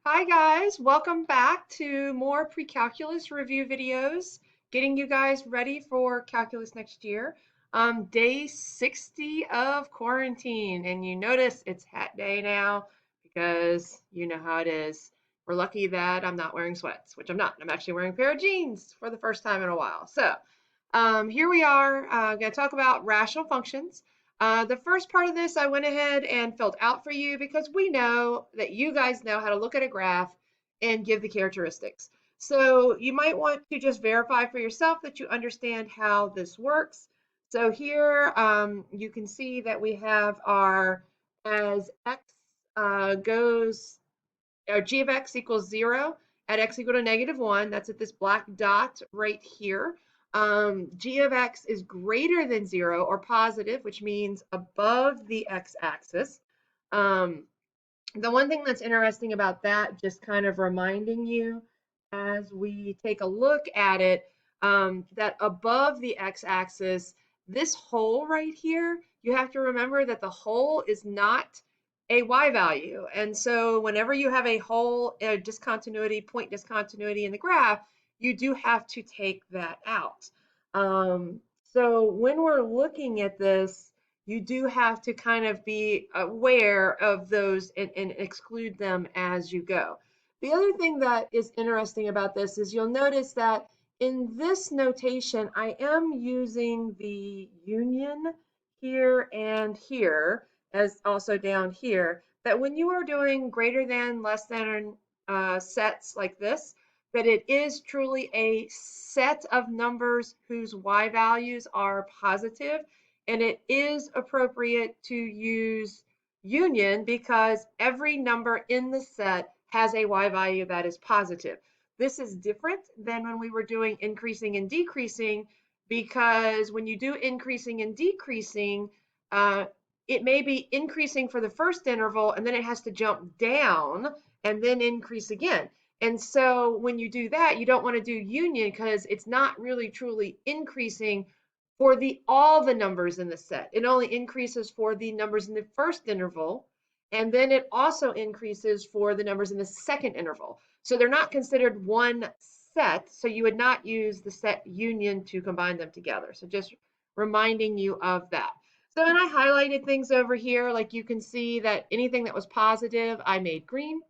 Hi guys, welcome back to more pre-calculus review videos, getting you guys ready for calculus next year. Day 60 of quarantine, and you notice it's hat day now because you know how it is. We're lucky that I'm not wearing sweats, which I'm not. I'm actually wearing a pair of jeans for the first time in a while. Here we are, going to talk about rational functions. The first part of this I went ahead and filled out for you because we know that you guys know how to look at a graph and give the characteristics. So you might want to just verify for yourself that you understand how this works. So here you can see that we have our as x goes, or g of x equals 0 at x equal to -1. That's at this black dot right here. G of x is greater than 0 or positive, which means above the x-axis. Um, the one thing that's interesting about that, just kind of reminding you as we take a look at it, that above the x-axis, this hole right here, you have to remember that the hole is not a y value. And so whenever you have a hole, a discontinuity, point discontinuity in the graph, you do have to take that out. So when we're looking at this, you do have to kind of be aware of those and exclude them as you go. The other thing that is interesting about this is you'll notice that in this notation, I am using the union here and here, as also down here, that when you are doing greater than, less than sets like this, that it is truly a set of numbers whose y values are positive, and it is appropriate to use union because every number in the set has a y value that is positive. This is different than when we were doing increasing and decreasing, because when you do increasing and decreasing, it may be increasing for the first interval and then it has to jump down and then increase again. And so when you do that, you don't want to do union because it's not really truly increasing for all the numbers in the set. It only increases for the numbers in the first interval, and then it also increases for the numbers in the second interval. So they're not considered one set, so you would not use the set union to combine them together. So just reminding you of that. So, and I highlighted things over here, like you can see that anything that was positive, I made green.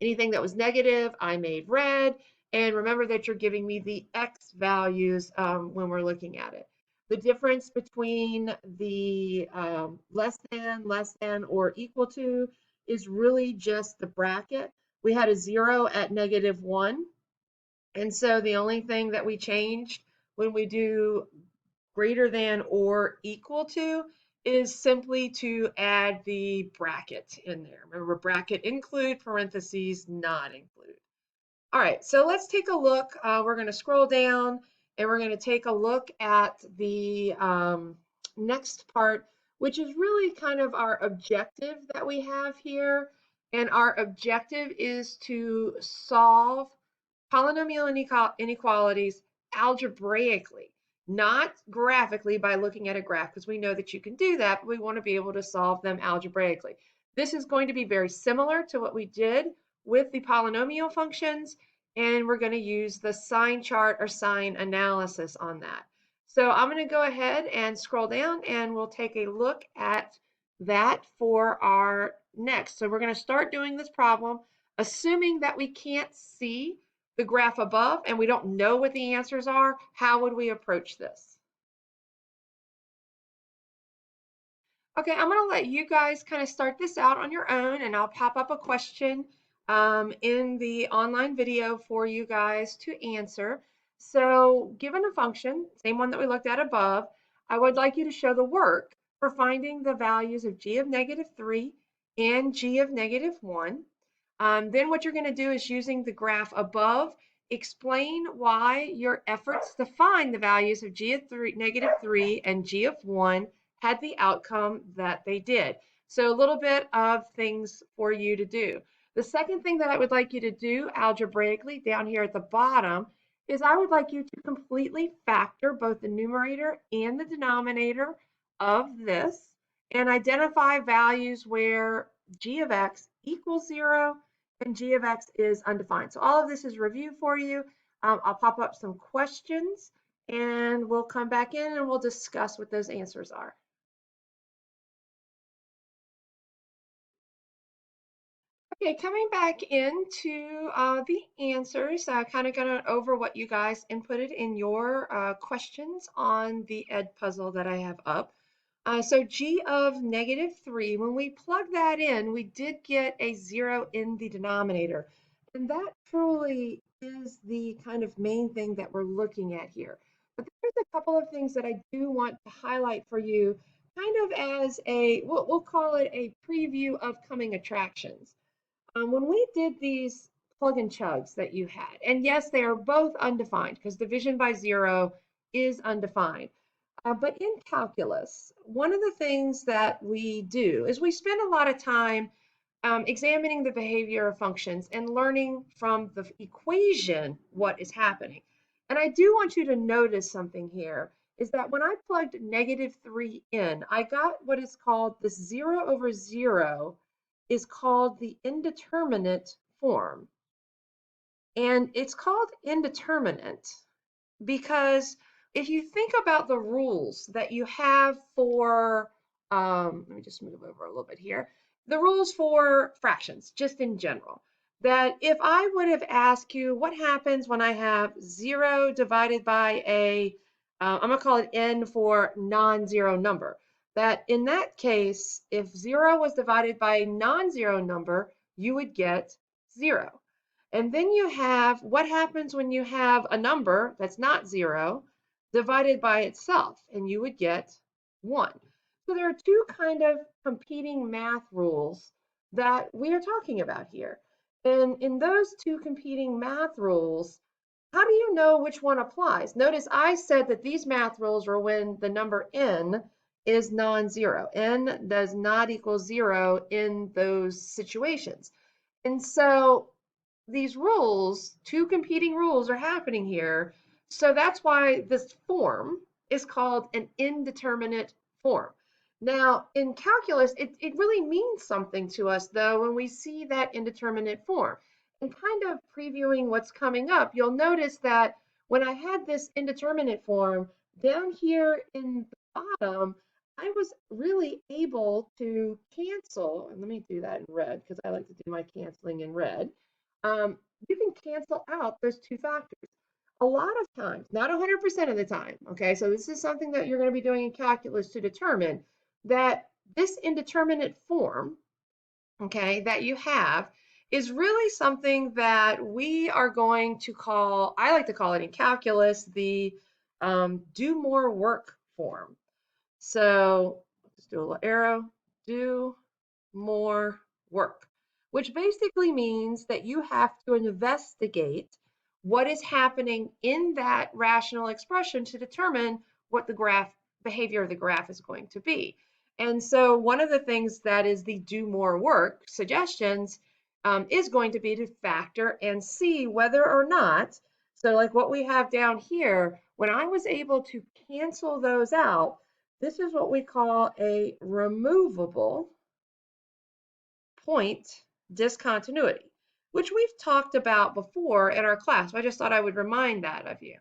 Anything that was negative, I made red. And remember that you're giving me the x values when we're looking at it. The difference between the less than, or equal to is really just the bracket. We had a 0 at -1. And so the only thing that we changed when we do greater than or equal to is simply to add the bracket in there. Remember, bracket include, parentheses not include. All right, so let's take a look. We're going to scroll down and we're going to take a look at the next part, which is really kind of our objective that we have here. And our objective is to solve polynomial inequalities algebraically, not graphically by looking at a graph, because we know that you can do that, but we want to be able to solve them algebraically. This is going to be very similar to what we did with the polynomial functions, and we're going to use the sign chart or sign analysis on that. So I'm going to go ahead and scroll down and we'll take a look at that for our next. So we're going to start doing this problem, assuming that we can't see the graph above and we don't know what the answers are. How would we approach this? Okay, I'm going to let you guys kind of start this out on your own, and I'll pop up a question in the online video for you guys to answer. So given a function, same one that we looked at above, I would like you to show the work for finding the values of g of -3 and g of -1. Then what you're going to do is, using the graph above, explain why your efforts to find the values of g of -3 and g of 1 had the outcome that they did. So a little bit of things for you to do. The second thing that I would like you to do algebraically down here at the bottom is I would like you to completely factor both the numerator and the denominator of this and identify values where g of x equals 0 and g of x is undefined. So all of this is review for you. I'll pop up some questions and we'll come back in and we'll discuss what those answers are. Okay, coming back into the answers, kind of going over what you guys inputted in your questions on the Ed puzzle that I have up. So g of -3, when we plug that in, we did get a 0 in the denominator. And that truly is the kind of main thing that we're looking at here. But there's a couple of things that I do want to highlight for you, kind of as a, we'll call it a preview of coming attractions. When we did these plug and chugs that you had, and yes, they are both undefined because division by 0 is undefined. But in calculus, one of the things that we do is we spend a lot of time examining the behavior of functions and learning from the equation what is happening. And I do want you to notice something here is that when I plugged -3 in, I got what is called this 0 over 0 is called the indeterminate form. And it's called indeterminate because if you think about the rules that you have for, let me just move over a little bit here, the rules for fractions, just in general, that if I would have asked you what happens when I have 0 divided by a, I'm going to call it n for non-zero number, that in that case, if 0 was divided by a non-zero number, you would get 0. And then you have what happens when you have a number that's not 0 divided by itself, and you would get 1. So there are two kind of competing math rules that we are talking about here. And in those two competing math rules, how do you know which one applies? Notice I said that these math rules are when the number n is non-zero. N does not equal 0 in those situations. And so these rules, two competing rules are happening here. So that's why this form is called an indeterminate form. Now, in calculus, it really means something to us, though, when we see that indeterminate form. And kind of previewing what's coming up, you'll notice that when I had this indeterminate form, down here in the bottom, I was really able to cancel, and let me do that in red because I like to do my canceling in red. You can cancel out those two factors. A lot of times, not 100% of the time, okay? So this is something that you're going to be doing in calculus to determine that this indeterminate form, okay, that you have is really something that we are going to call, I like to call it in calculus, the do more work form. So let's do a little arrow, do more work, which basically means that you have to investigate what is happening in that rational expression to determine what the graph behavior of the graph is going to be. And so one of the things that is the do more work suggestions is going to be to factor and see whether or not, so like what we have down here, when I was able to cancel those out, this is what we call a removable point discontinuity, which we've talked about before in our class. I just thought I would remind that of you.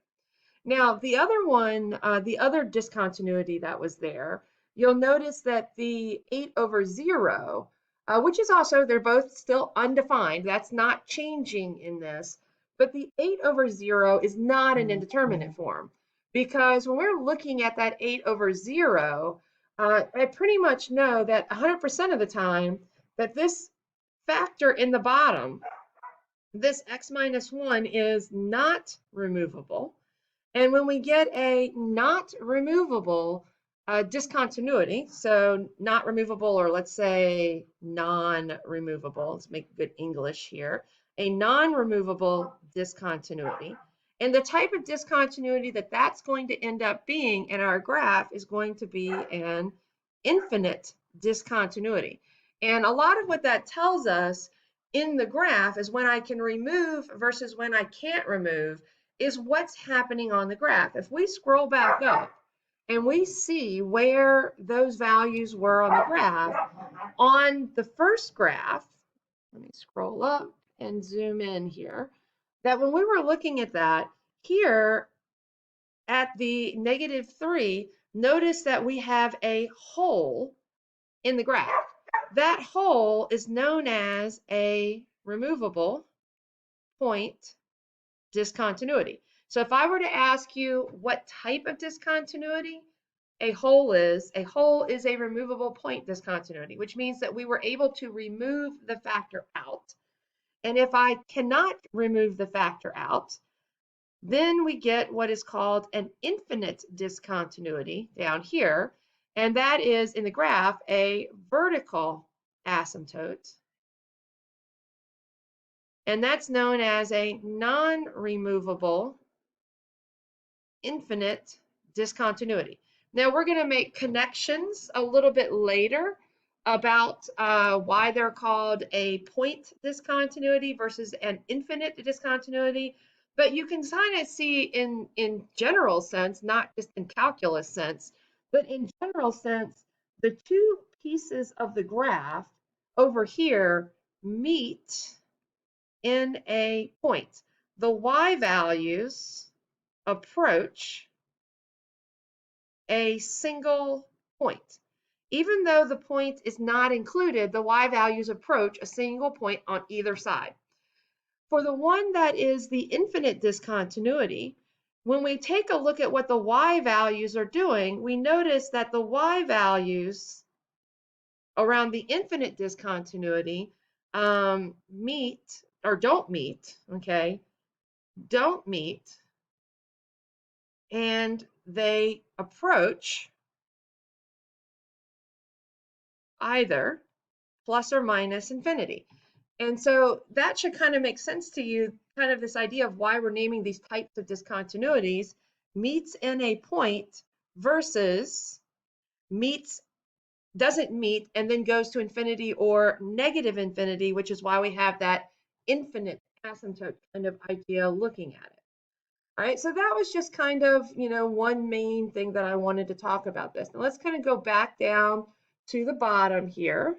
Now, the other one, the other discontinuity that was there, you'll notice that the 8 over 0, which is also, they're both still undefined. That's not changing in this. But the 8 over 0 is not an indeterminate form because when we're looking at that 8 over 0, I pretty much know that 100% of the time that this factor in the bottom, this x minus 1, is not removable. And when we get a not removable discontinuity, so not removable, or let's say non-removable, let's make good English here, a non-removable discontinuity. And the type of discontinuity that that's going to end up being in our graph is going to be an infinite discontinuity. And a lot of what that tells us in the graph is when I can remove versus when I can't remove is what's happening on the graph. If we scroll back up and we see where those values were on the graph, on the first graph, let me scroll up and zoom in here, that when we were looking at that, here at the -3, notice that we have a hole in the graph. That hole is known as a removable point discontinuity. So if I were to ask you what type of discontinuity a hole is a removable point discontinuity, which means that we were able to remove the factor out. And if I cannot remove the factor out, then we get what is called an infinite discontinuity down here. And that is in the graph a vertical asymptote. And that's known as a non-removable infinite discontinuity. Now we're going to make connections a little bit later about why they're called a point discontinuity versus an infinite discontinuity. But you can kind of see in general sense, not just in calculus sense, but in general sense, the two pieces of the graph over here meet in a point. The y values approach a single point. Even though the point is not included, the y values approach a single point on either side. For the one that is the infinite discontinuity, when we take a look at what the y values are doing, we notice that the y values around the infinite discontinuity meet or don't meet, okay? Don't meet, and they approach either plus or minus infinity. And so that should kind of make sense to you, kind of this idea of why we're naming these types of discontinuities, meets in a point versus meets, doesn't meet, and then goes to infinity or negative infinity, which is why we have that infinite asymptote kind of idea looking at it. All right, so that was just kind of, one main thing that I wanted to talk about this. Now let's kind of go back down to the bottom here.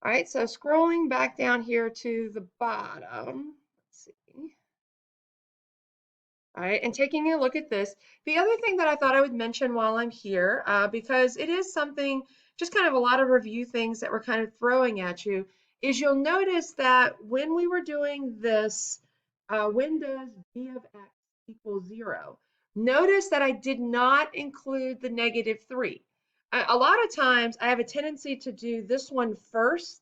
All right, so scrolling back down here to the bottom, let's see. All right, and taking a look at this, the other thing that I thought I would mention while I'm here, because it is something, just kind of a lot of review things that we're kind of throwing at you, is you'll notice that when we were doing this, when does g of x equal 0? Notice that I did not include the -3. A lot of times I have a tendency to do this one first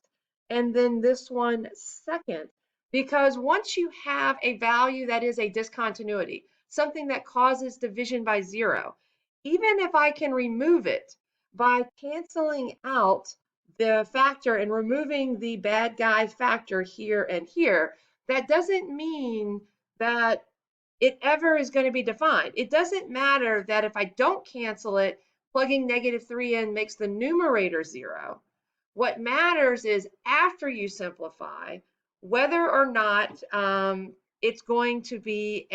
and then this one second, because once you have a value that is a discontinuity, something that causes division by 0, even if I can remove it by canceling out the factor and removing the bad guy factor here and here, that doesn't mean that it ever is going to be defined. It doesn't matter that if I don't cancel it, plugging -3 in makes the numerator 0. What matters is after you simplify, whether or not it's going to be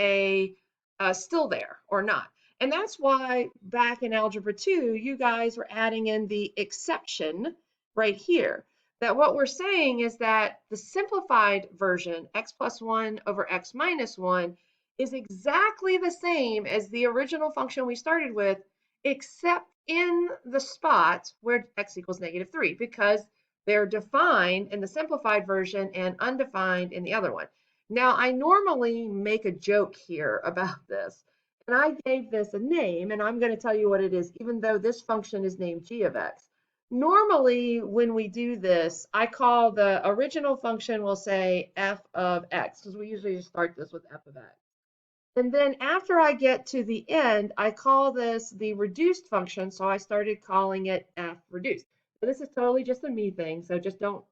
still there or not. And that's why back in Algebra 2, you guys were adding in the exception right here. That what we're saying is that the simplified version, x plus 1 over x minus 1, is exactly the same as the original function we started with, except in the spot where x equals -3, because they're defined in the simplified version and undefined in the other one. Now, I normally make a joke here about this, and I gave this a name, and I'm going to tell you what it is, even though this function is named g of x. Normally, when we do this, I call the original function, we'll say f of x, because we usually just start this with f of x. And then after I get to the end, I call this the reduced function, so I started calling it f reduced. So this is totally just a me thing, so just don't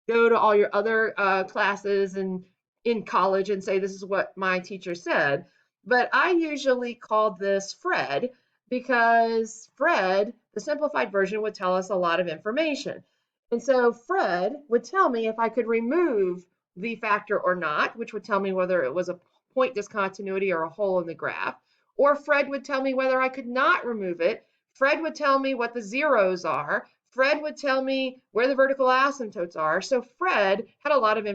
go to all your other classes and in college and say this is what my teacher said. But I usually called this Fred because Fred, the simplified version, would tell us a lot of information. And so Fred would tell me if I could remove the factor or not, which would tell me whether it was a point discontinuity or a hole in the graph. Or Fred would tell me whether I could not remove it. Fred would tell me what the zeros are. Fred would tell me where the vertical asymptotes are. So Fred had a lot of